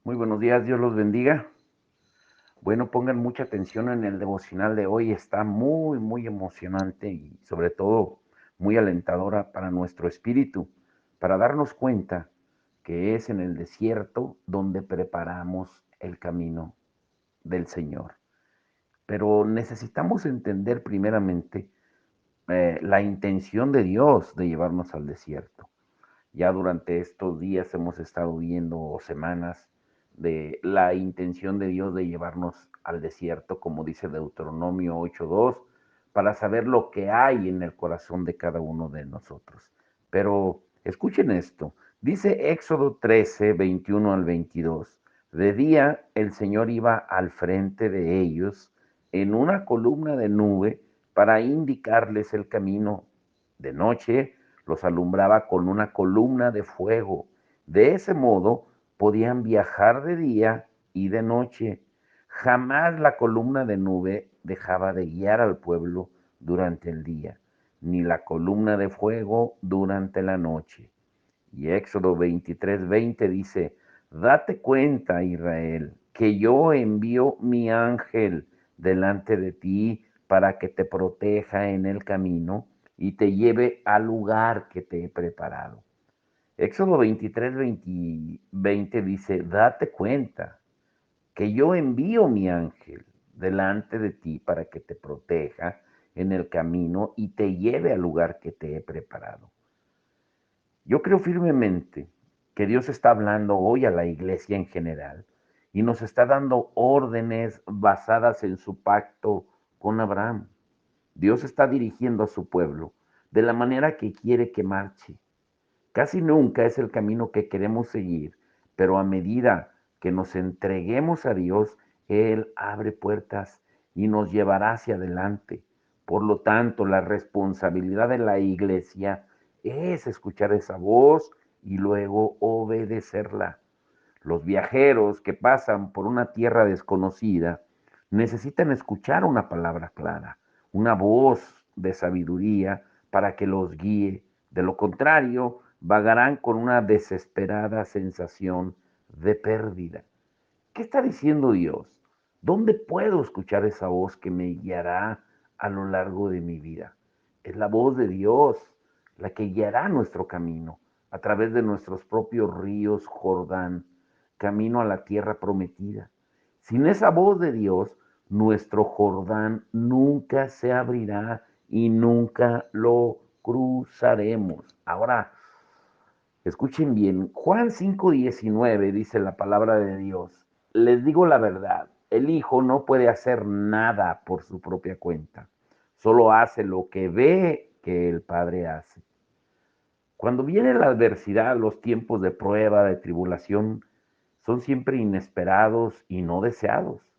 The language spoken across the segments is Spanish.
Muy buenos días, Dios los bendiga. Bueno, pongan mucha atención en el devocional de hoy, está muy emocionante y sobre todo muy alentadora para nuestro espíritu, para darnos cuenta que es en el desierto donde preparamos el camino del Señor. Pero necesitamos entender primeramente la intención de Dios de llevarnos al desierto. Ya durante estos días hemos estado viendo, o semanas, de la intención de Dios de llevarnos al desierto, como dice Deuteronomio 8:2, para saber lo que hay en el corazón de cada uno de nosotros. Pero escuchen esto, dice Éxodo 13:21 al 22. De día el Señor iba al frente de ellos en una columna de nube para indicarles el camino. De noche los alumbraba con una columna de fuego. De ese modo podían viajar de día y de noche. Jamás la columna de nube dejaba de guiar al pueblo durante el día, ni la columna de fuego durante la noche. Y Éxodo 23:20 dice, date cuenta, Israel, que yo envío mi ángel delante de ti para que te proteja en el camino y te lleve al lugar que te he preparado. Éxodo 23:20 dice, date cuenta que yo envío mi ángel delante de ti para que te proteja en el camino y te lleve al lugar que te he preparado. Yo creo firmemente que Dios está hablando hoy a la iglesia en general y nos está dando órdenes basadas en su pacto con Abraham. Dios está dirigiendo a su pueblo de la manera que quiere que marche. Casi nunca es el camino que queremos seguir, pero a medida que nos entreguemos a Dios, Él abre puertas y nos llevará hacia adelante. Por lo tanto, la responsabilidad de la iglesia es escuchar esa voz y luego obedecerla. Los viajeros que pasan por una tierra desconocida necesitan escuchar una palabra clara, una voz de sabiduría para que los guíe. De lo contrario, vagarán con una desesperada sensación de pérdida. ¿Qué está diciendo Dios? ¿Dónde puedo escuchar esa voz que me guiará a lo largo de mi vida? Es la voz de Dios la que guiará nuestro camino a través de nuestros propios ríos Jordán, camino a la tierra prometida. Sin esa voz de Dios, nuestro Jordán nunca se abrirá y nunca lo cruzaremos. Ahora, escuchen bien, Juan 5:19 dice la palabra de Dios. Les digo la verdad, el Hijo no puede hacer nada por su propia cuenta, solo hace lo que ve que el Padre hace. Cuando viene la adversidad, los tiempos de prueba, de tribulación, son siempre inesperados y no deseados.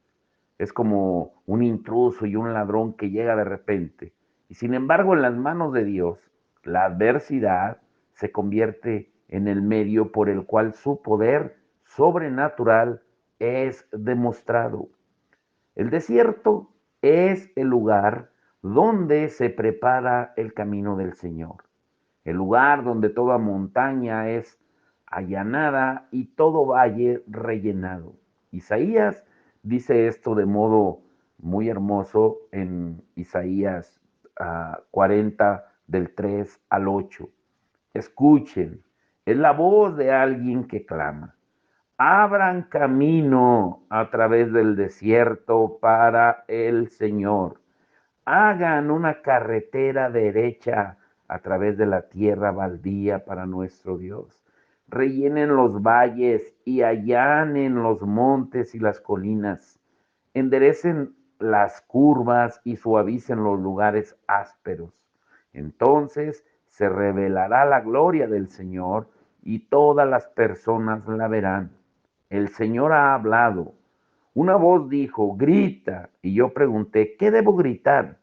Es como un intruso y un ladrón que llega de repente. Y sin embargo, en las manos de Dios, la adversidad se convierte en el medio por el cual su poder sobrenatural es demostrado. El desierto es el lugar donde se prepara el camino del Señor, el lugar donde toda montaña es allanada y todo valle rellenado. Isaías dice esto de modo muy hermoso en Isaías 40 del 3 al 8. Escuchen, es la voz de alguien que clama. Abran camino a través del desierto para el Señor. Hagan una carretera derecha a través de la tierra baldía para nuestro Dios. Rellenen los valles y allanen los montes y las colinas. Enderecen las curvas y suavicen los lugares ásperos. Entonces se revelará la gloria del Señor y todas las personas la verán. El Señor ha hablado. Una voz dijo, grita. Y yo pregunté, ¿qué debo gritar?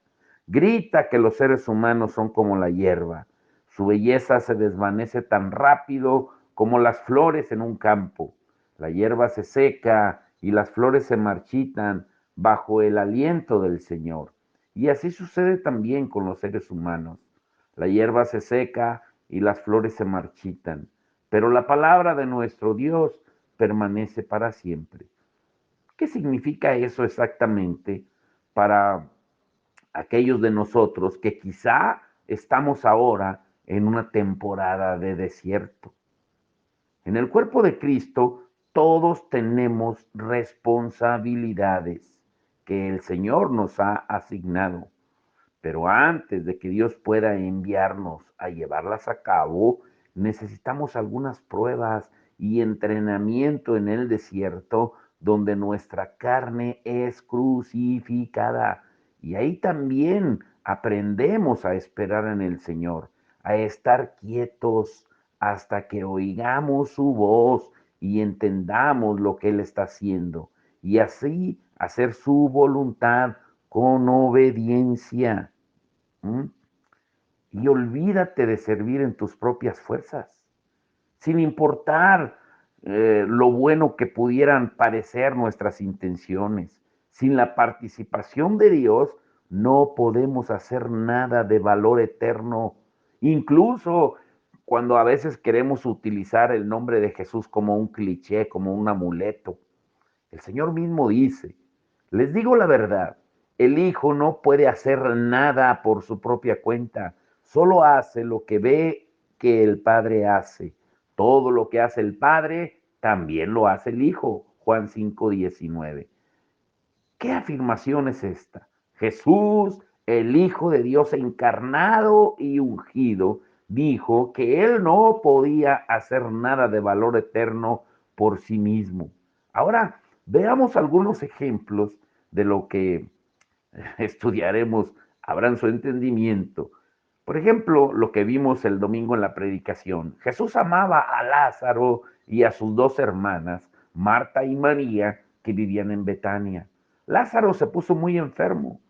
Grita que los seres humanos son como la hierba. Su belleza se desvanece tan rápido como las flores en un campo. La hierba se seca y las flores se marchitan bajo el aliento del Señor. Y así sucede también con los seres humanos. La hierba se seca y las flores se marchitan. Pero la palabra de nuestro Dios permanece para siempre. ¿Qué significa eso exactamente para aquellos de nosotros que quizá estamos ahora en una temporada de desierto? En el cuerpo de Cristo todos tenemos responsabilidades que el Señor nos ha asignado. Pero antes de que Dios pueda enviarnos a llevarlas a cabo, necesitamos algunas pruebas y entrenamiento en el desierto donde nuestra carne es crucificada. Y ahí también aprendemos a esperar en el Señor, a estar quietos hasta que oigamos su voz y entendamos lo que Él está haciendo. Y así hacer su voluntad con obediencia. ¿Mm? Y olvídate de servir en tus propias fuerzas, sin importar lo bueno que pudieran parecer nuestras intenciones. Sin la participación de Dios, no podemos hacer nada de valor eterno. Incluso cuando a veces queremos utilizar el nombre de Jesús como un cliché, como un amuleto. El Señor mismo dice, les digo la verdad, el Hijo no puede hacer nada por su propia cuenta, solo hace lo que ve que el Padre hace. Todo lo que hace el Padre, también lo hace el Hijo. Juan 5:19. ¿Qué afirmación es esta? Jesús, el Hijo de Dios encarnado y ungido, dijo que él no podía hacer nada de valor eterno por sí mismo. Ahora, veamos algunos ejemplos de lo que estudiaremos, abran su entendimiento. Por ejemplo, lo que vimos el domingo en la predicación. Jesús amaba a Lázaro y a sus dos hermanas, Marta y María, que vivían en Betania. Lázaro se puso muy enfermo,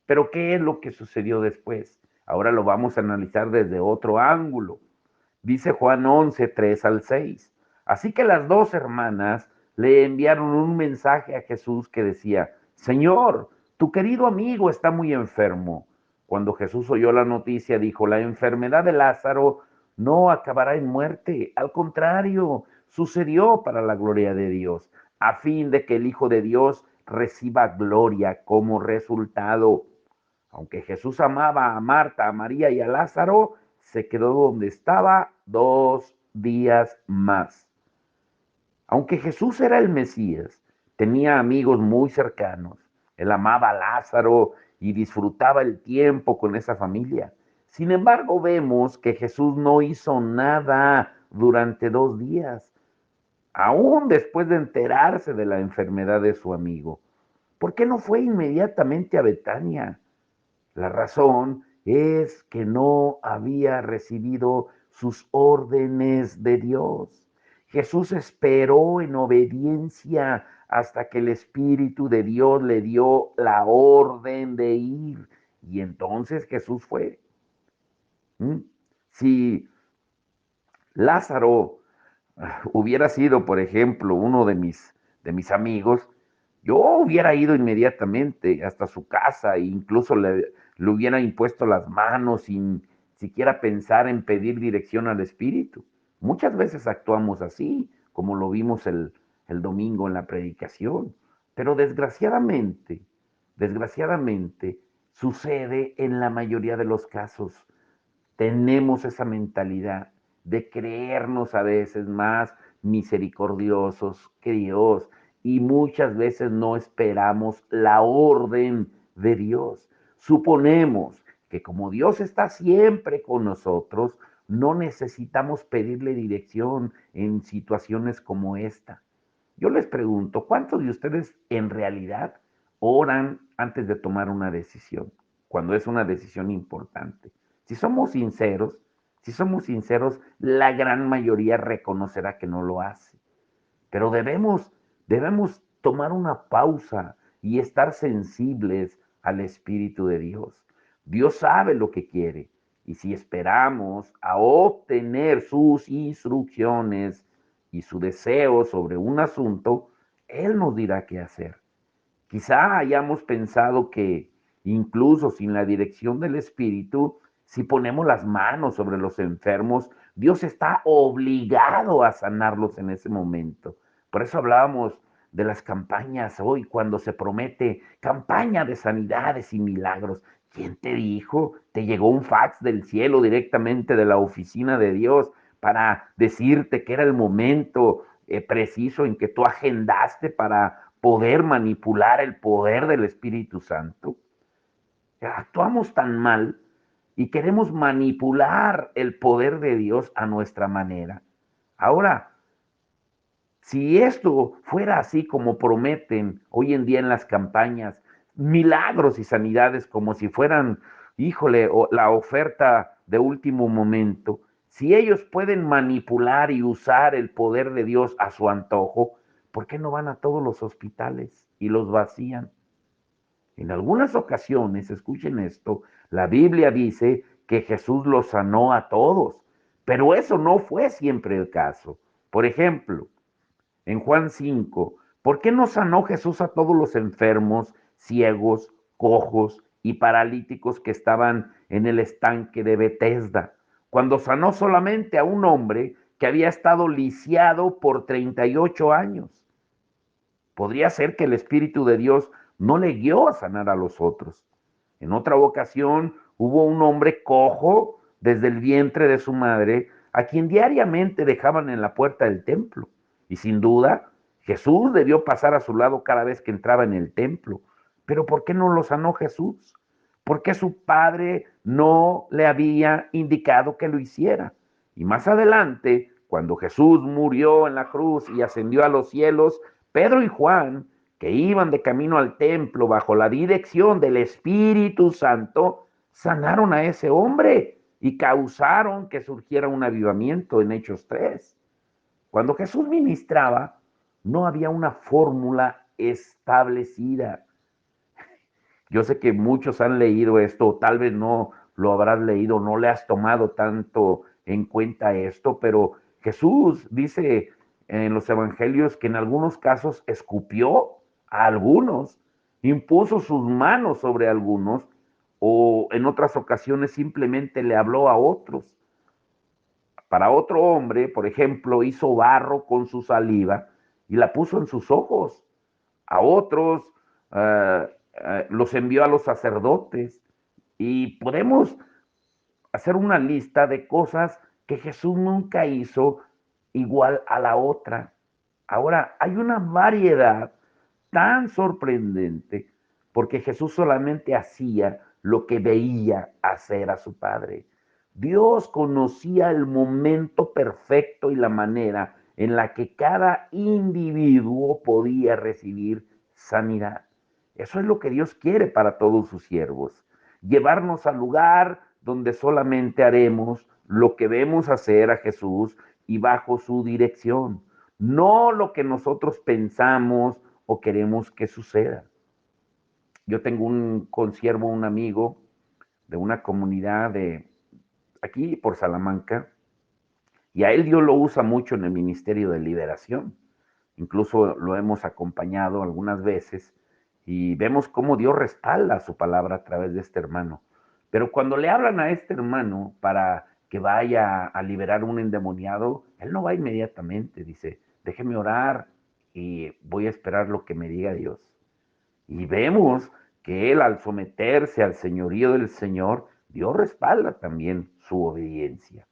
pero ¿qué es lo que sucedió después? Ahora lo vamos a analizar desde otro ángulo. Dice Juan 11, 3 al 6. Así que las dos hermanas le enviaron un mensaje a Jesús que decía, Señor, tu querido amigo está muy enfermo. Cuando Jesús oyó la noticia, dijo, la enfermedad de Lázaro no acabará en muerte. Al contrario, sucedió para la gloria de Dios, a fin de que el Hijo de Dios reciba gloria como resultado. Aunque Jesús amaba a Marta, a María y a Lázaro, se quedó donde estaba 2 días más. Aunque Jesús era el Mesías, tenía amigos muy cercanos. Él amaba a Lázaro y disfrutaba el tiempo con esa familia. Sin embargo, vemos que Jesús no hizo nada durante 2 días, aún después de enterarse de la enfermedad de su amigo. ¿Por qué no fue inmediatamente a Betania? La razón es que no había recibido sus órdenes de Dios. Jesús esperó en obediencia hasta que el Espíritu de Dios le dio la orden de ir. Y entonces Jesús fue. ¿Mm? Si Lázaro hubiera sido, por ejemplo, uno de mis amigos, yo hubiera ido inmediatamente hasta su casa e incluso le hubiera impuesto las manos sin siquiera pensar en pedir dirección al Espíritu. Muchas veces actuamos así, como lo vimos el domingo en la predicación, pero desgraciadamente, sucede en la mayoría de los casos. Tenemos esa mentalidad de creernos a veces más misericordiosos que Dios y muchas veces no esperamos la orden de Dios. Suponemos que como Dios está siempre con nosotros, no necesitamos pedirle dirección en situaciones como esta. Yo les pregunto, ¿cuántos de ustedes en realidad oran antes de tomar una decisión, cuando es una decisión importante? Si somos sinceros, si somos sinceros, la gran mayoría reconocerá que no lo hace. Pero debemos tomar una pausa y estar sensibles al Espíritu de Dios. Dios sabe lo que quiere. Y si esperamos a obtener sus instrucciones y su deseo sobre un asunto, Él nos dirá qué hacer. Quizá hayamos pensado que incluso sin la dirección del Espíritu, si ponemos las manos sobre los enfermos, Dios está obligado a sanarlos en ese momento. Por eso hablábamos de las campañas hoy, cuando se promete campaña de sanidades y milagros. ¿Quién te dijo? Te llegó un fax del cielo directamente de la oficina de Dios para decirte que era el momento preciso en que tú agendaste para poder manipular el poder del Espíritu Santo. Actuamos tan mal y queremos manipular el poder de Dios a nuestra manera. Ahora, si esto fuera así como prometen hoy en día en las campañas, milagros y sanidades como si fueran, híjole, la oferta de último momento, si ellos pueden manipular y usar el poder de Dios a su antojo, ¿por qué no van a todos los hospitales y los vacían? En algunas ocasiones, escuchen esto, la Biblia dice que Jesús los sanó a todos, pero eso no fue siempre el caso. Por ejemplo, en Juan 5, ¿por qué no sanó Jesús a todos los enfermos, ciegos, cojos y paralíticos que estaban en el estanque de Betesda? Cuando sanó solamente a un hombre que había estado lisiado por 38 años. Podría ser que el Espíritu de Dios no le guió a sanar a los otros. En otra ocasión hubo un hombre cojo desde el vientre de su madre, a quien diariamente dejaban en la puerta del templo. Y sin duda, Jesús debió pasar a su lado cada vez que entraba en el templo. Pero ¿por qué no lo sanó Jesús? ¿Por qué su padre no le había indicado que lo hiciera? Y más adelante, cuando Jesús murió en la cruz y ascendió a los cielos, Pedro y Juan, que iban de camino al templo bajo la dirección del Espíritu Santo, sanaron a ese hombre y causaron que surgiera un avivamiento en Hechos 3. Cuando Jesús ministraba, no había una fórmula establecida. Yo sé que muchos han leído esto, tal vez no lo habrás leído, no le has tomado tanto en cuenta esto, pero Jesús dice en los evangelios que en algunos casos escupió a algunos, impuso sus manos sobre algunos, o en otras ocasiones simplemente le habló a otros. Para otro hombre, por ejemplo, hizo barro con su saliva y la puso en sus ojos. A otros los envió a los sacerdotes. Y podemos hacer una lista de cosas que Jesús nunca hizo igual a la otra. Ahora, hay una variedad tan sorprendente porque Jesús solamente hacía lo que veía hacer a su Padre. Dios conocía el momento perfecto y la manera en la que cada individuo podía recibir sanidad. Eso es lo que Dios quiere para todos sus siervos. Llevarnos al lugar donde solamente haremos lo que vemos hacer a Jesús y bajo su dirección, no lo que nosotros pensamos o queremos que suceda. Yo tengo un consiervo, un amigo de una comunidad de aquí por Salamanca, y a él Dios lo usa mucho en el ministerio de liberación. Incluso lo hemos acompañado algunas veces y vemos cómo Dios respalda su palabra a través de este hermano. Pero cuando le hablan a este hermano para que vaya a liberar un endemoniado, él no va inmediatamente, dice, déjeme orar y voy a esperar lo que me diga Dios. Y vemos que él al someterse al señorío del Señor, Dios respalda también su obediencia.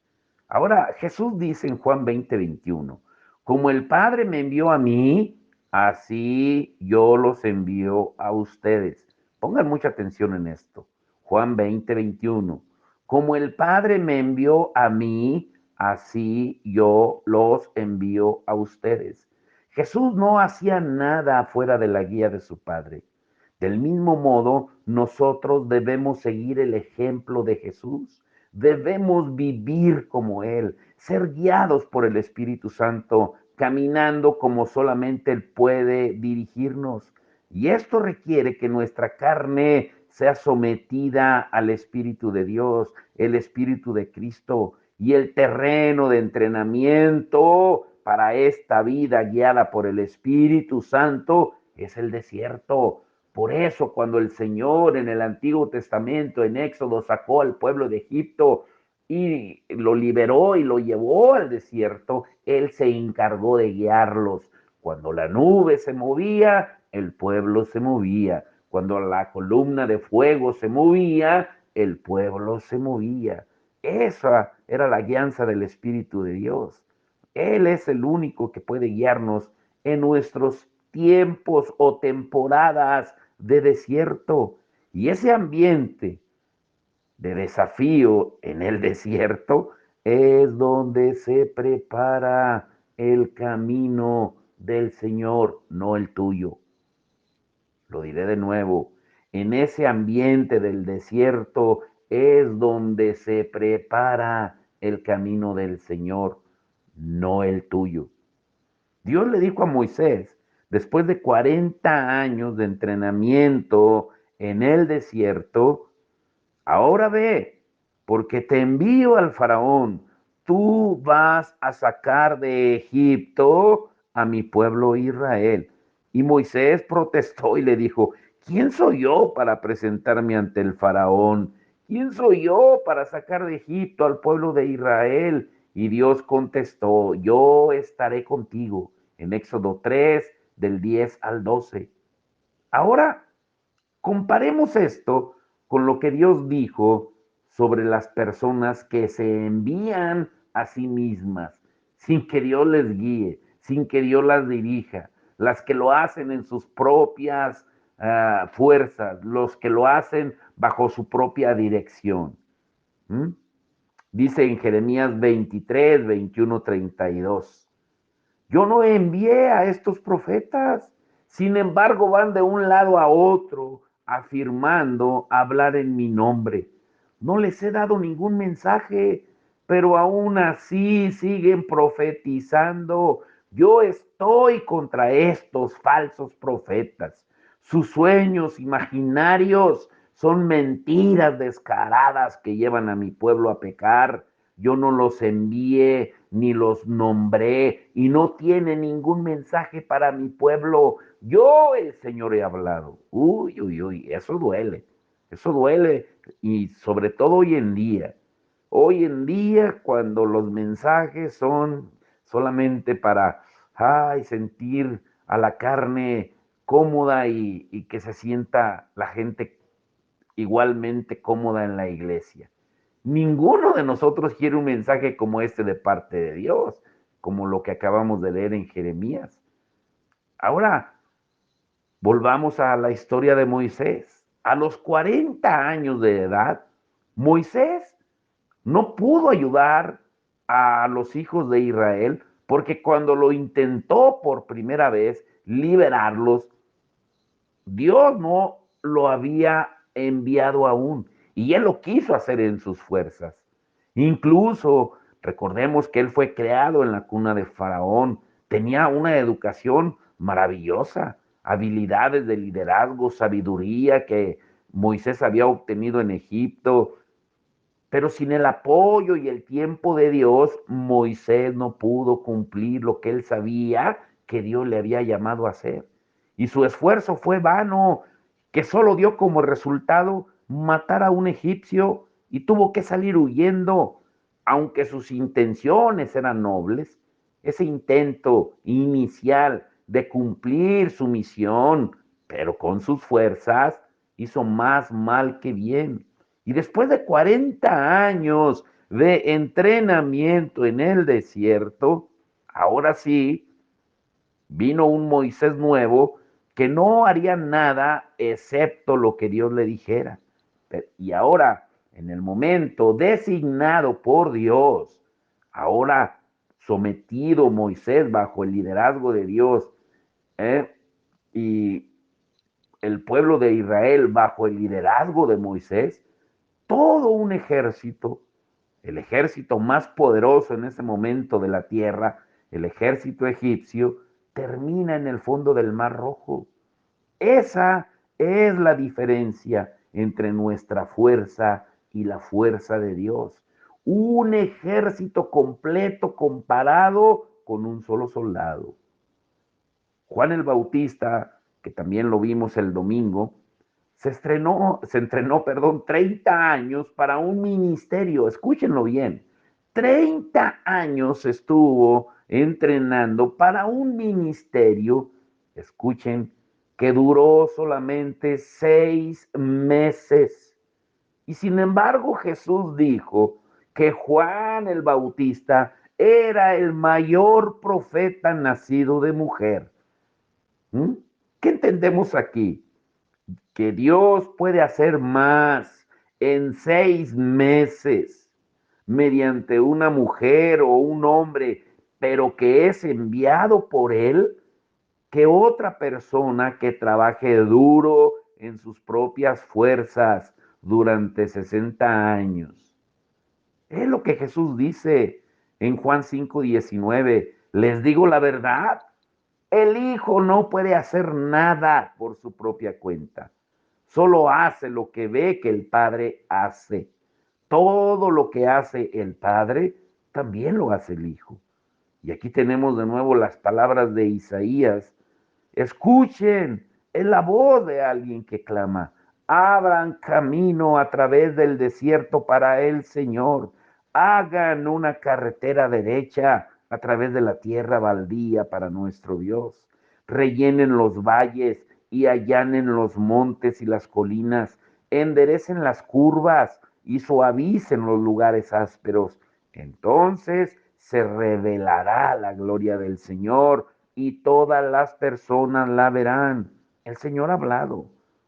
Ahora, Jesús dice en Juan 20:21, como el Padre me envió a mí, así yo los envío a ustedes. Pongan mucha atención en esto. Juan 20:21, como el Padre me envió a mí, así yo los envío a ustedes. Jesús no hacía nada fuera de la guía de su Padre. Del mismo modo, nosotros debemos seguir el ejemplo de Jesús. Debemos vivir como Él, ser guiados por el Espíritu Santo, caminando como solamente Él puede dirigirnos. Y esto requiere que nuestra carne sea sometida al Espíritu de Dios, el Espíritu de Cristo, y el terreno de entrenamiento para esta vida guiada por el Espíritu Santo es el desierto. Por eso cuando el Señor en el Antiguo Testamento, en Éxodo, sacó al pueblo de Egipto y lo liberó y lo llevó al desierto, Él se encargó de guiarlos. Cuando la nube se movía, el pueblo se movía. Cuando la columna de fuego se movía, el pueblo se movía. Esa era la guianza del Espíritu de Dios. Él es el único que puede guiarnos en nuestros tiempos o temporadas de desierto. Y ese ambiente de desafío en el desierto es donde se prepara el camino del Señor, no el tuyo. Lo diré de nuevo, en ese ambiente del desierto es donde se prepara el camino del Señor, no el tuyo. Dios le dijo a Moisés, después de 40 años de entrenamiento en el desierto, ahora ve, porque te envío al faraón, tú vas a sacar de Egipto a mi pueblo Israel. Y Moisés protestó y le dijo, ¿quién soy yo para presentarme ante el faraón? ¿Quién soy yo para sacar de Egipto al pueblo de Israel? Y Dios contestó, yo estaré contigo. En Éxodo 3, del 10 al 12. Ahora, comparemos esto con lo que Dios dijo sobre las personas que se envían a sí mismas, sin que Dios les guíe, sin que Dios las dirija, las que lo hacen en sus propias fuerzas, los que lo hacen bajo su propia dirección. ¿Mm? Dice en Jeremías 23, 21, 32. Yo no envié a estos profetas. Sin embargo, van de un lado a otro afirmando hablar en mi nombre. No les he dado ningún mensaje, pero aún así siguen profetizando. Yo estoy contra estos falsos profetas. Sus sueños imaginarios son mentiras descaradas que llevan a mi pueblo a pecar. Yo no los envié ni los nombré y no tiene ningún mensaje para mi pueblo. Yo, el Señor, he hablado. Uy, uy, uy, eso duele y sobre todo hoy en día. Hoy en día, cuando los mensajes son solamente para sentir a la carne cómoda y que se sienta la gente igualmente cómoda en la iglesia. Ninguno de nosotros quiere un mensaje como este de parte de Dios, como lo que acabamos de leer en Jeremías. Ahora, volvamos a la historia de Moisés. A los 40 años de edad, Moisés no pudo ayudar a los hijos de Israel porque cuando lo intentó por primera vez liberarlos, Dios no lo había enviado aún y él lo quiso hacer en sus fuerzas. Incluso recordemos que él fue creado en la cuna de Faraón, tenía una educación maravillosa, habilidades de liderazgo, sabiduría que Moisés había obtenido en Egipto, pero sin el apoyo y el tiempo de Dios, Moisés no pudo cumplir lo que él sabía que Dios le había llamado a hacer. Y su esfuerzo fue vano, que solo dio como resultado matar a un egipcio y tuvo que salir huyendo, aunque sus intenciones eran nobles. Ese intento inicial de cumplir su misión, pero con sus fuerzas, hizo más mal que bien. Y después de 40 años de entrenamiento en el desierto, ahora sí, vino un Moisés nuevo que no haría nada excepto lo que Dios le dijera. Y ahora, en el momento designado por Dios, ahora sometido Moisés bajo el liderazgo de Dios, y el pueblo de Israel bajo el liderazgo de Moisés, todo un ejército, el ejército más poderoso en ese momento de la tierra, el ejército egipcio, termina en el fondo del Mar Rojo. Esa es la diferencia entre nuestra fuerza y la fuerza de Dios. Un ejército completo comparado con un solo soldado. Juan el Bautista, que también lo vimos el domingo, se entrenó, 30 años para un ministerio, escúchenlo bien, 30 años estuvo entrenando para un ministerio, escuchen, que duró solamente 6 meses. Y sin embargo, Jesús dijo que Juan el Bautista era el mayor profeta nacido de mujer. ¿Mm? ¿Qué entendemos aquí? Que Dios puede hacer más en 6 meses mediante una mujer o un hombre, pero que es enviado por Él, que otra persona que trabaje duro en sus propias fuerzas durante 60 años. Es lo que Jesús dice en Juan 5:19. Les digo la verdad, el Hijo no puede hacer nada por su propia cuenta. Solo hace lo que ve que el Padre hace. Todo lo que hace el Padre, también lo hace el Hijo. Y aquí tenemos de nuevo las palabras de Isaías. Escuchen, es la voz de alguien que clama. Abran camino a través del desierto para el Señor. Hagan una carretera derecha a través de la tierra baldía para nuestro Dios. Rellenen los valles y allanen los montes y las colinas. Enderecen las curvas y suavicen los lugares ásperos. Entonces se revelará la gloria del Señor y todas las personas la verán. El Señor ha hablado.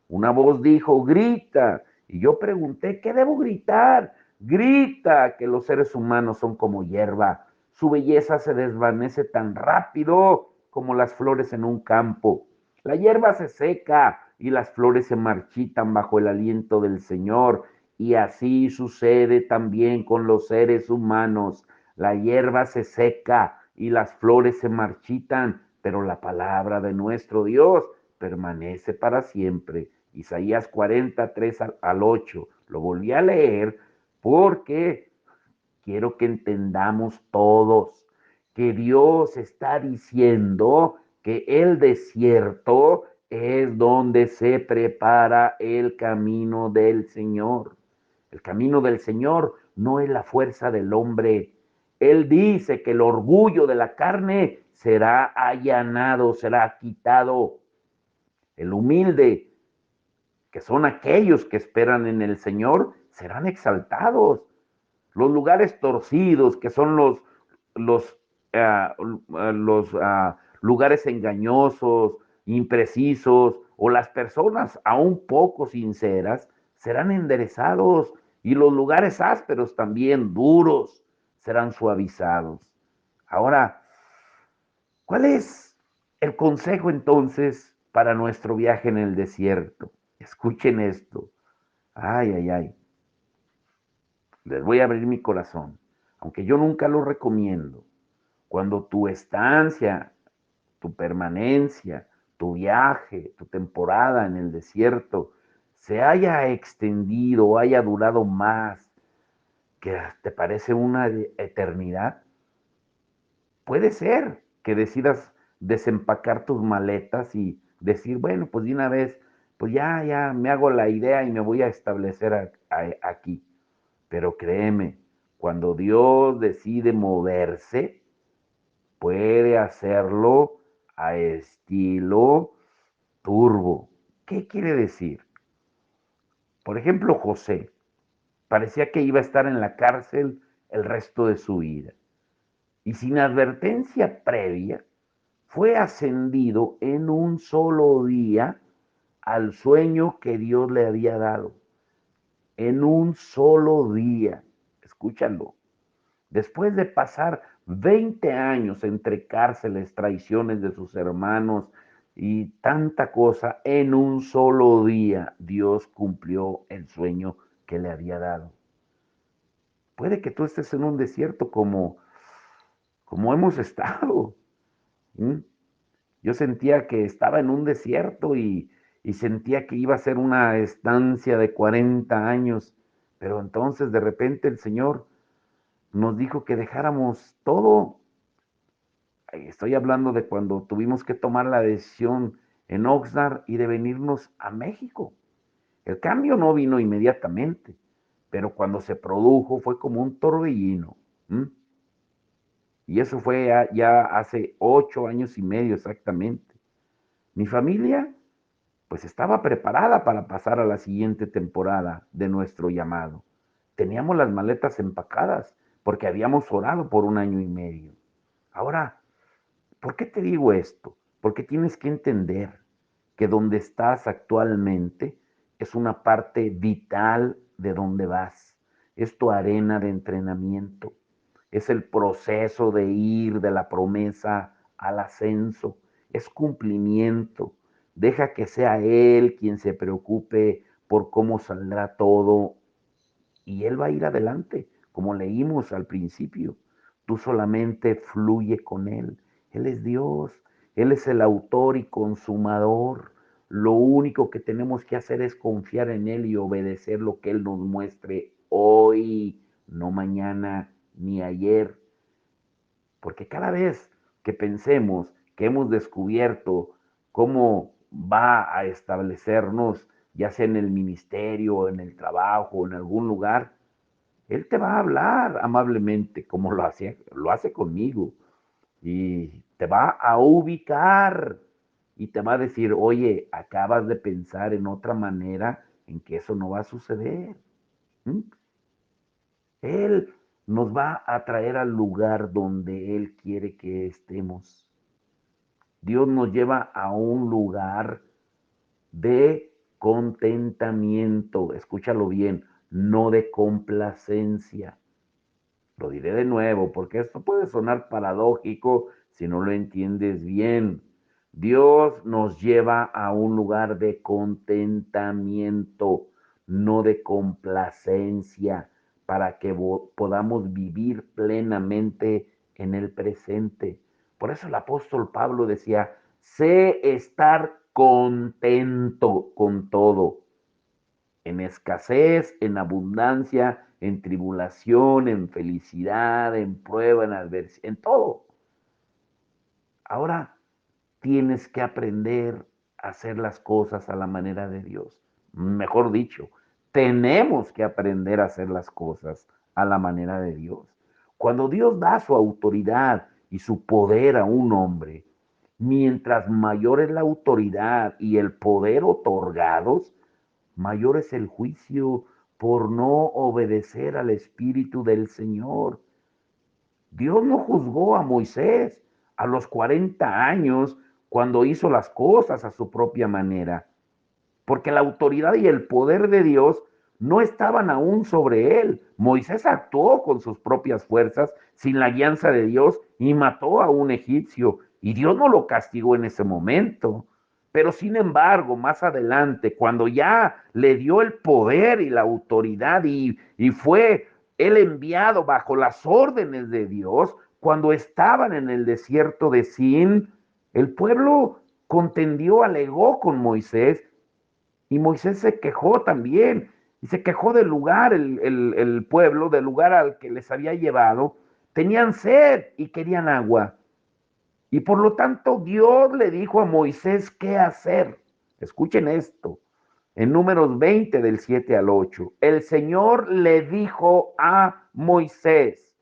Una voz dijo, grita. Y yo pregunté, ¿qué debo gritar? Grita que los seres humanos son como hierba. Su belleza se desvanece tan rápido como las flores en un campo. La hierba se seca y las flores se marchitan bajo el aliento del Señor. Y así sucede también con los seres humanos. La hierba se seca y las flores se marchitan, pero la palabra de nuestro Dios permanece para siempre. Isaías 43 al 8. Lo volví a leer porque quiero que entendamos todos que Dios está diciendo que el desierto es donde se prepara el camino del Señor. El camino del Señor no es la fuerza del hombre. Él dice que el orgullo de la carne será allanado, será quitado. El humilde, que son aquellos que esperan en el Señor, serán exaltados. Los lugares torcidos, que son los, lugares engañosos, imprecisos, o las personas aún poco sinceras, serán enderezados, y los lugares ásperos también, duros, serán suavizados. Ahora, ¿cuál es el consejo entonces para nuestro viaje en el desierto? Escuchen esto. Ay, ay, ay. Les voy a abrir mi corazón, aunque yo nunca lo recomiendo. Cuando tu estancia, tu permanencia, tu viaje, tu temporada en el desierto se haya extendido o haya durado más que te parece una eternidad, puede ser que decidas desempacar tus maletas y decir, bueno, pues de una vez, pues ya me hago la idea y me voy a establecer aquí. Pero créeme, cuando Dios decide moverse, puede hacerlo a estilo turbo. ¿Qué quiere decir? Por ejemplo, José parecía que iba a estar en la cárcel el resto de su vida. Y sin advertencia previa, fue ascendido en un solo día al sueño que Dios le había dado. En un solo día. Escúchalo. Después de pasar 20 años entre cárceles, traiciones de sus hermanos y tanta cosa, en un solo día Dios cumplió el sueño que le había dado. Puede que tú estés en un desierto como hemos estado. ¿Mm? Yo sentía que estaba en un desierto y sentía que iba a ser una estancia de 40 años, pero entonces de repente el Señor nos dijo que dejáramos todo. Estoy hablando de cuando tuvimos que tomar la decisión en Oxnard y de venirnos a México. El cambio no vino inmediatamente, pero cuando se produjo fue como un torbellino. ¿Mm? Y eso fue ya hace 8 años y medio exactamente. Mi familia, pues estaba preparada para pasar a la siguiente temporada de nuestro llamado. Teníamos las maletas empacadas porque habíamos orado por 1 año y medio. Ahora, ¿por qué te digo esto? Porque tienes que entender que donde estás actualmente es una parte vital de donde vas. Es tu arena de entrenamiento. Es el proceso de ir de la promesa al ascenso. Es cumplimiento. Deja que sea Él quien se preocupe por cómo saldrá todo y Él va a ir adelante, como leímos al principio. Tú solamente fluye con Él. Él es Dios, Él es el autor y consumador. Lo único que tenemos que hacer es confiar en Él y obedecer lo que Él nos muestre hoy, no mañana ni ayer. Porque cada vez que pensemos que hemos descubierto cómo va a establecernos, ya sea en el ministerio, en el trabajo, o en algún lugar, él te va a hablar amablemente, como lo hace conmigo, y te va a ubicar y te va a decir, oye, acabas de pensar en otra manera en que eso no va a suceder. ¿Mm? Él nos va a traer al lugar donde Él quiere que estemos. Dios nos lleva a un lugar de contentamiento, escúchalo bien, no de complacencia. Lo diré de nuevo porque esto puede sonar paradójico si no lo entiendes bien. Dios nos lleva a un lugar de contentamiento, no de complacencia, para que podamos vivir plenamente en el presente. Por eso el apóstol Pablo decía, sé estar contento con todo en escasez, en abundancia, en tribulación, en felicidad, en prueba, en adversidad, en todo. Ahora tienes que aprender a hacer las cosas a la manera de Dios. Mejor dicho, tenemos que aprender a hacer las cosas a la manera de Dios. Cuando Dios da su autoridad y su poder a un hombre, mientras mayor es la autoridad y el poder otorgados, mayor es el juicio por no obedecer al Espíritu del Señor. Dios no juzgó a Moisés a los 40 años cuando hizo las cosas a su propia manera, porque la autoridad y el poder de Dios no estaban aún sobre él. Moisés actuó con sus propias fuerzas, sin la guianza de Dios, y mató a un egipcio, y Dios no lo castigó en ese momento. Pero sin embargo, más adelante, cuando ya le dio el poder y la autoridad y fue él enviado bajo las órdenes de Dios, cuando estaban en el desierto de Sin, el pueblo contendió, alegó con Moisés y Moisés se quejó también, y se quejó del lugar, el pueblo, del lugar al que les había llevado. Tenían sed y querían agua. Y por lo tanto Dios le dijo a Moisés qué hacer. Escuchen esto. En Números 20 del 7 al 8, el Señor le dijo a Moisés,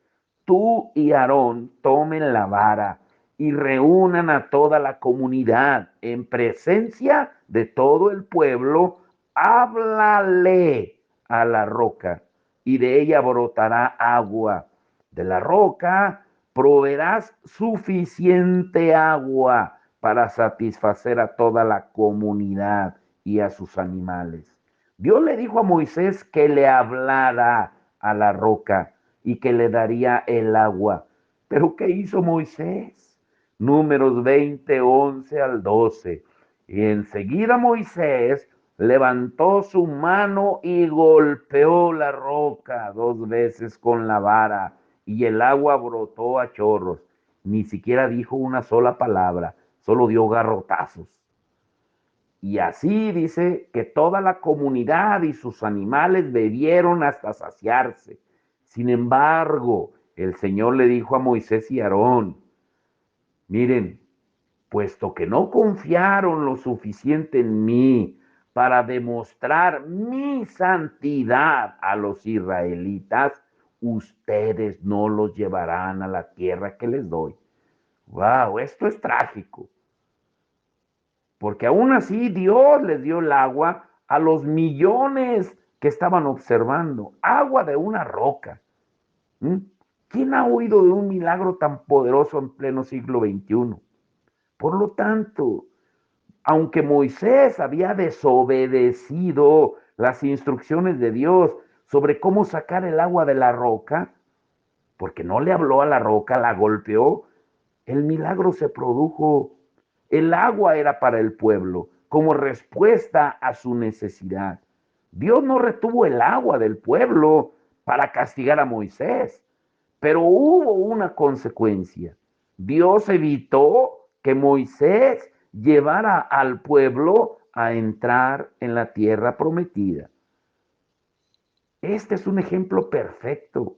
tú y Aarón tomen la vara y reúnan a toda la comunidad en presencia de todo el pueblo, háblale a la roca y de ella brotará agua. De la roca proveerás suficiente agua para satisfacer a toda la comunidad y a sus animales. Dios le dijo a Moisés que le hablara a la roca y que le daría el agua. Pero ¿qué hizo Moisés? Números 20, 11 al 12. Y enseguida Moisés levantó su mano y golpeó la roca 2 veces con la vara y el agua brotó a chorros. Ni siquiera dijo una sola palabra, solo dio garrotazos. Y así dice que toda la comunidad y sus animales bebieron hasta saciarse. Sin embargo, el Señor le dijo a Moisés y Aarón, miren, puesto que no confiaron lo suficiente en mí para demostrar mi santidad a los israelitas, ustedes no los llevarán a la tierra que les doy. Wow, esto es trágico. Porque aún así Dios les dio el agua a los millones que estaban observando. Agua de una roca. ¿Mm? ¿Quién ha oído de un milagro tan poderoso en pleno siglo XXI? Por lo tanto, aunque Moisés había desobedecido las instrucciones de Dios sobre cómo sacar el agua de la roca, porque no le habló a la roca, la golpeó, el milagro se produjo. El agua era para el pueblo, como respuesta a su necesidad. Dios no retuvo el agua del pueblo para castigar a Moisés, pero hubo una consecuencia. Dios evitó que Moisés llevara al pueblo a entrar en la tierra prometida. Este es un ejemplo perfecto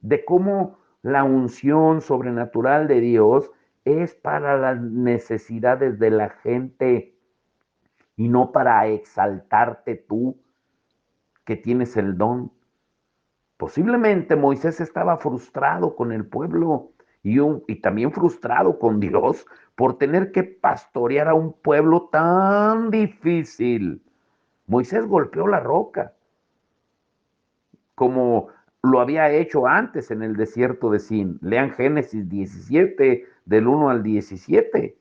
de cómo la unción sobrenatural de Dios es para las necesidades de la gente y no para exaltarte tú que tienes el don. Posiblemente Moisés estaba frustrado con el pueblo y también frustrado con Dios por tener que pastorear a un pueblo tan difícil. Moisés golpeó la roca como lo había hecho antes en el desierto de Sin. Lean Génesis 17, del 1 al 17.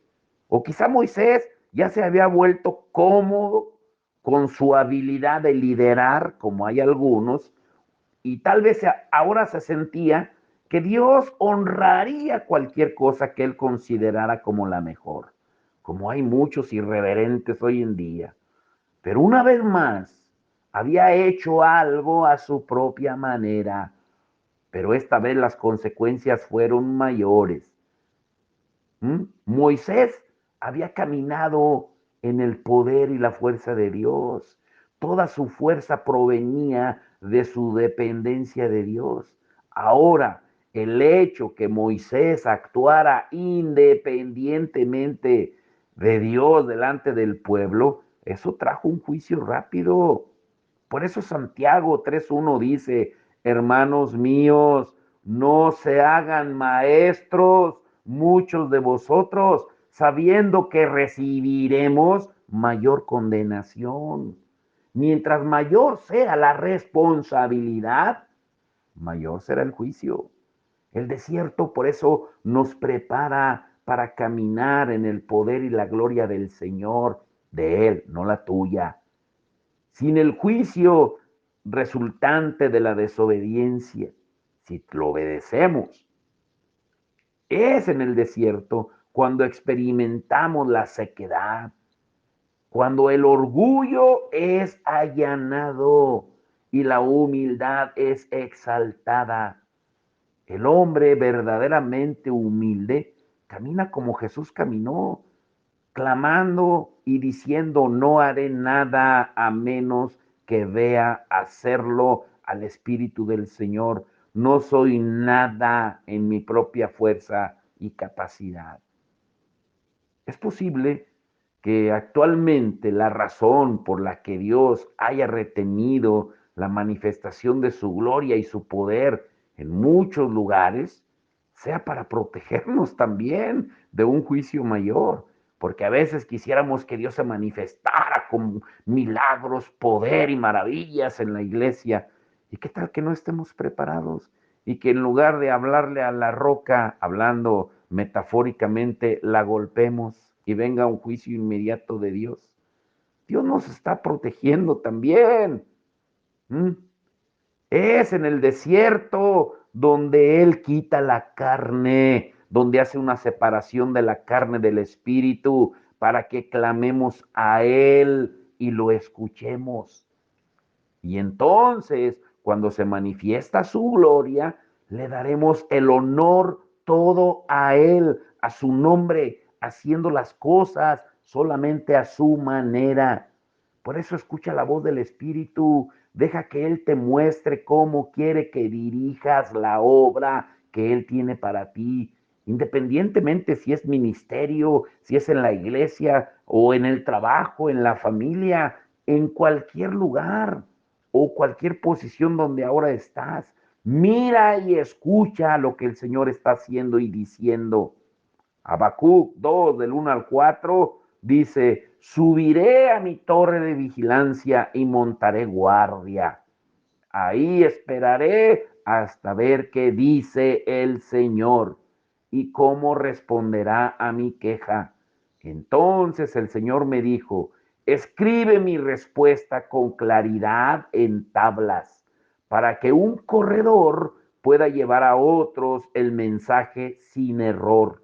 O quizá Moisés ya se había vuelto cómodo con su habilidad de liderar, como hay algunos, y tal vez ahora se sentía que Dios honraría cualquier cosa que él considerara como la mejor, como hay muchos irreverentes hoy en día. Pero una vez más, había hecho algo a su propia manera, pero esta vez las consecuencias fueron mayores. Moisés había caminado en el poder y la fuerza de Dios. Toda su fuerza provenía de su dependencia de Dios. Ahora, el hecho que Moisés actuara independientemente de Dios delante del pueblo, eso trajo un juicio rápido. Por eso Santiago 3:1 dice, hermanos míos, no se hagan maestros muchos de vosotros, sabiendo que recibiremos mayor condenación. Mientras mayor sea la responsabilidad, mayor será el juicio. El desierto por eso nos prepara para caminar en el poder y la gloria del Señor, de Él, no la tuya. Sin el juicio resultante de la desobediencia, si lo obedecemos, es en el desierto cuando experimentamos la sequedad, cuando el orgullo es allanado y la humildad es exaltada. El hombre verdaderamente humilde camina como Jesús caminó, clamando y diciendo, no haré nada a menos que vea hacerlo al Espíritu del Señor. No soy nada en mi propia fuerza y capacidad. Es posible que actualmente la razón por la que Dios haya retenido la manifestación de su gloria y su poder en muchos lugares sea para protegernos también de un juicio mayor, porque a veces quisiéramos que Dios se manifestara con milagros, poder y maravillas en la iglesia. ¿Y qué tal que no estemos preparados? Y que en lugar de hablarle a la roca, hablando metafóricamente, la golpemos y venga un juicio inmediato de Dios. Dios nos está protegiendo también. ¿Mm? Es en el desierto donde Él quita la carne, donde hace una separación de la carne del espíritu para que clamemos a Él y lo escuchemos. Y entonces, cuando se manifiesta su gloria, le daremos el honor todo a Él, a su nombre, haciendo las cosas solamente a su manera. Por eso escucha la voz del Espíritu, deja que Él te muestre cómo quiere que dirijas la obra que Él tiene para ti, independientemente si es ministerio, si es en la iglesia o en el trabajo, en la familia, en cualquier lugar o cualquier posición donde ahora estás. Mira y escucha lo que el Señor está haciendo y diciendo. Habacuc 2, del 1 al 4, dice, subiré a mi torre de vigilancia y montaré guardia. Ahí esperaré hasta ver qué dice el Señor y cómo responderá a mi queja. Entonces el Señor me dijo, escribe mi respuesta con claridad en tablas, para que un corredor pueda llevar a otros el mensaje sin error.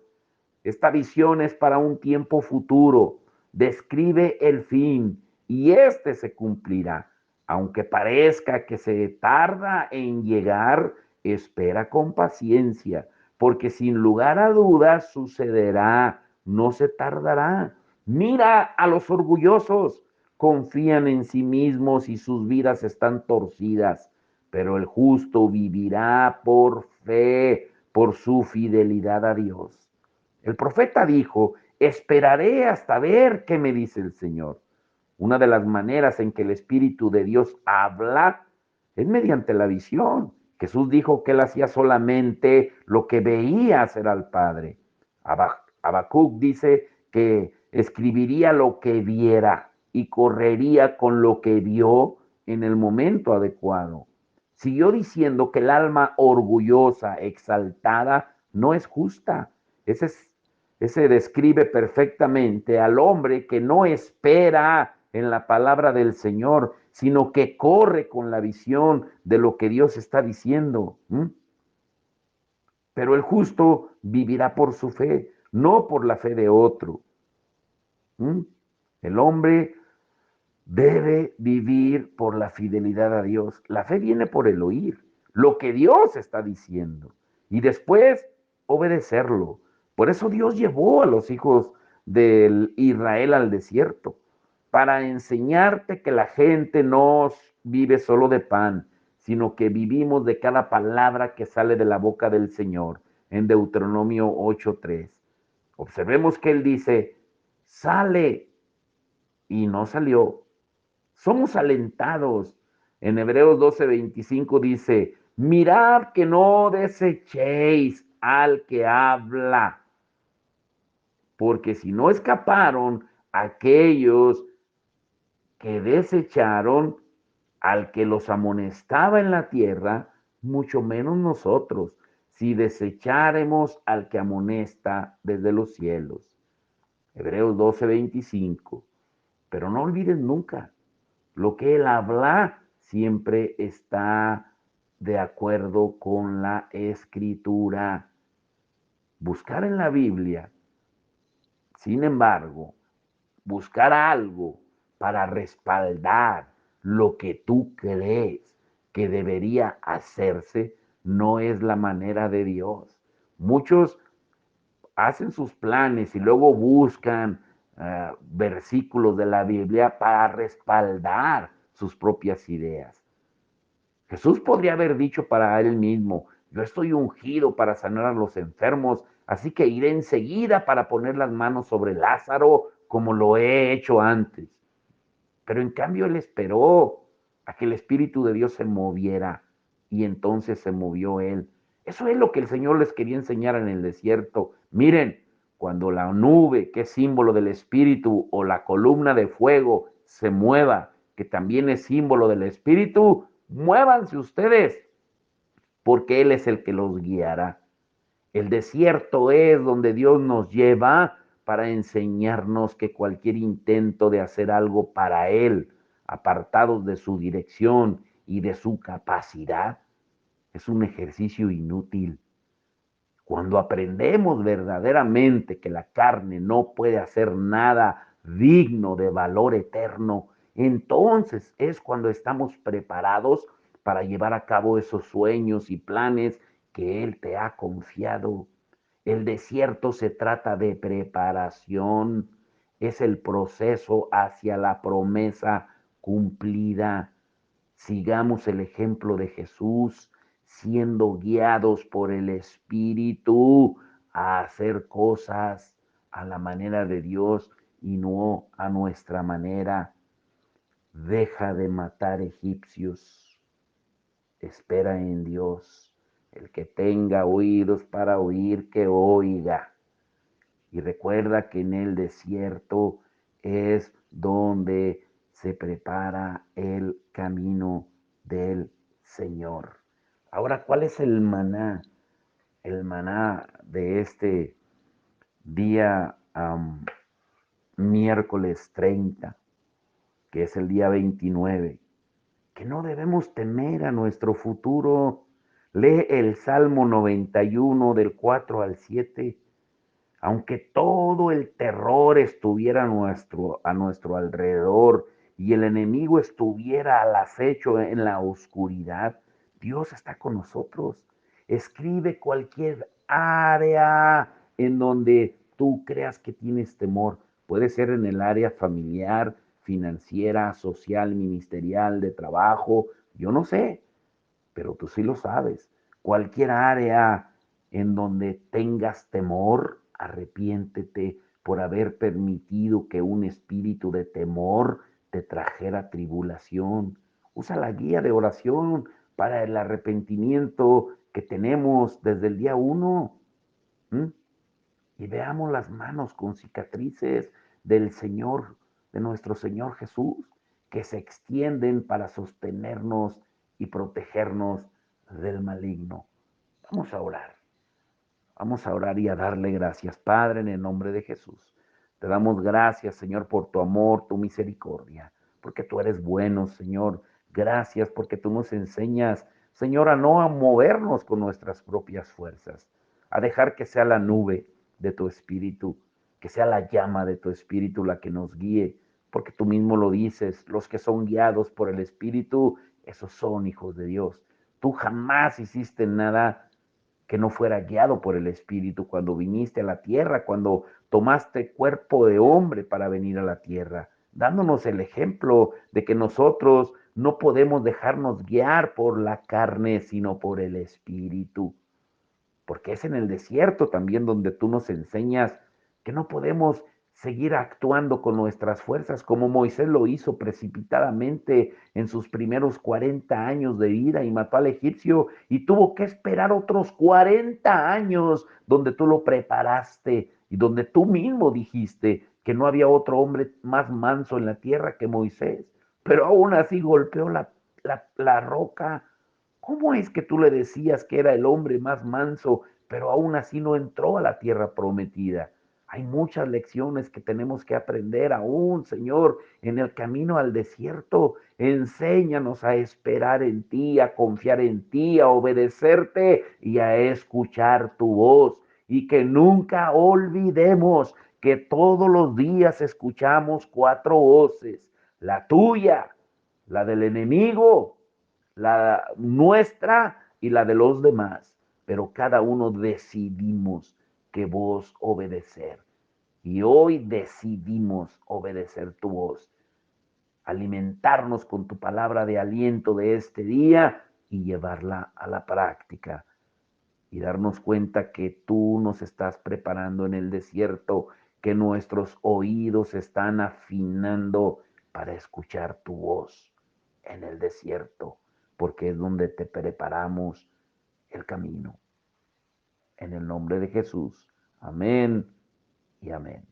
Esta visión es para un tiempo futuro, describe el fin y este se cumplirá. Aunque parezca que se tarda en llegar, espera con paciencia, porque sin lugar a dudas sucederá, no se tardará. Mira a los orgullosos, confían en sí mismos y sus vidas están torcidas, pero el justo vivirá por fe, por su fidelidad a Dios. El profeta dijo, esperaré hasta ver qué me dice el Señor. Una de las maneras en que el Espíritu de Dios habla es mediante la visión. Jesús dijo que él hacía solamente lo que veía hacer al Padre. Habacuc dice que escribiría lo que viera y correría con lo que vio en el momento adecuado. Siguió diciendo que el alma orgullosa, exaltada, no es justa. Ese describe perfectamente al hombre que no espera en la palabra del Señor, sino que corre con la visión de lo que Dios está diciendo. Pero el justo vivirá por su fe, no por la fe de otro. ¿Mm? El hombre debe vivir por la fidelidad a Dios. La fe viene por el oír, lo que Dios está diciendo, y después obedecerlo. Por eso Dios llevó a los hijos de Israel al desierto, para enseñarte que la gente no vive solo de pan, sino que vivimos de cada palabra que sale de la boca del Señor, en Deuteronomio 8:3. Observemos que Él dice, sale, y no salió. Somos alentados. En Hebreos 12:25 dice, mirad que no desechéis al que habla, porque si no escaparon aquellos que desecharon al que los amonestaba en la tierra, mucho menos nosotros, si desecháremos al que amonesta desde los cielos. Hebreos 12:25. Pero no olvides nunca, lo que él habla siempre está de acuerdo con la escritura. Buscar en la Biblia, sin embargo, buscar algo para respaldar lo que tú crees que debería hacerse, no es la manera de Dios. Muchos hacen sus planes y luego buscan versículos de la Biblia para respaldar sus propias ideas. Jesús podría haber dicho para él mismo, yo estoy ungido para sanar a los enfermos, así que iré enseguida para poner las manos sobre Lázaro como lo he hecho antes. Pero en cambio él esperó a que el Espíritu de Dios se moviera y entonces se movió él. Eso es lo que el Señor les quería enseñar en el desierto. Miren, cuando la nube, que es símbolo del Espíritu, o la columna de fuego se mueva, que también es símbolo del Espíritu, muévanse ustedes, porque Él es el que los guiará. El desierto es donde Dios nos lleva para enseñarnos que cualquier intento de hacer algo para Él, apartados de su dirección y de su capacidad, es un ejercicio inútil. Cuando aprendemos verdaderamente que la carne no puede hacer nada digno de valor eterno, entonces es cuando estamos preparados para llevar a cabo esos sueños y planes que Él te ha confiado. El desierto se trata de preparación, es el proceso hacia la promesa cumplida. Sigamos el ejemplo de Jesús, siendo guiados por el Espíritu a hacer cosas a la manera de Dios y no a nuestra manera. Deja de matar egipcios. Espera en Dios. El que tenga oídos para oír, que oiga. Y recuerda que en el desierto es donde se prepara el camino del Señor. Ahora, ¿cuál es el maná? El maná de este día miércoles 30, que es el día 29, que no debemos temer a nuestro futuro. Lee el Salmo 91 del 4 al 7. Aunque todo el terror estuviera a nuestro alrededor y el enemigo estuviera al acecho en la oscuridad, Dios está con nosotros. Escribe cualquier área en donde tú creas que tienes temor. Puede ser en el área familiar, financiera, social, ministerial, de trabajo, yo no sé, pero tú sí lo sabes. Cualquier área en donde tengas temor, arrepiéntete por haber permitido que un espíritu de temor te trajera tribulación. Usa la guía de oración para el arrepentimiento que tenemos desde el día uno. ¿m? Y veamos las manos con cicatrices del Señor, de nuestro Señor Jesús, que se extienden para sostenernos y protegernos del maligno. Vamos a orar. Vamos a orar y a darle gracias, Padre, en el nombre de Jesús. Te damos gracias, Señor, por tu amor, tu misericordia, porque tú eres bueno, Señor. Gracias porque tú nos enseñas, Señor, a no a movernos con nuestras propias fuerzas, a dejar que sea la nube de tu espíritu, que sea la llama de tu espíritu la que nos guíe, porque tú mismo lo dices, los que son guiados por el espíritu, esos son hijos de Dios. Tú jamás hiciste nada que no fuera guiado por el Espíritu cuando viniste a la tierra, cuando tomaste cuerpo de hombre para venir a la tierra, dándonos el ejemplo de que nosotros no podemos dejarnos guiar por la carne, sino por el Espíritu. Porque es en el desierto también donde tú nos enseñas que no podemos seguir actuando con nuestras fuerzas como Moisés lo hizo precipitadamente en sus primeros 40 años de vida y mató al egipcio y tuvo que esperar otros 40 años donde tú lo preparaste y donde tú mismo dijiste que no había otro hombre más manso en la tierra que Moisés, pero aún así golpeó la roca. ¿Cómo es que tú le decías que era el hombre más manso, pero aún así no entró a la tierra prometida? Hay muchas lecciones que tenemos que aprender aún, Señor, en el camino al desierto. Enséñanos a esperar en ti, a confiar en ti, a obedecerte y a escuchar tu voz. Y que nunca olvidemos que todos los días escuchamos cuatro voces: la tuya, la del enemigo, la nuestra y la de los demás, pero cada uno decidimos qué voz obedecer. Y hoy decidimos obedecer tu voz, alimentarnos con tu palabra de aliento de este día y llevarla a la práctica y darnos cuenta que tú nos estás preparando en el desierto, que nuestros oídos están afinando para escuchar tu voz en el desierto, porque es donde te preparamos el camino. En el nombre de Jesús. Amén y amén.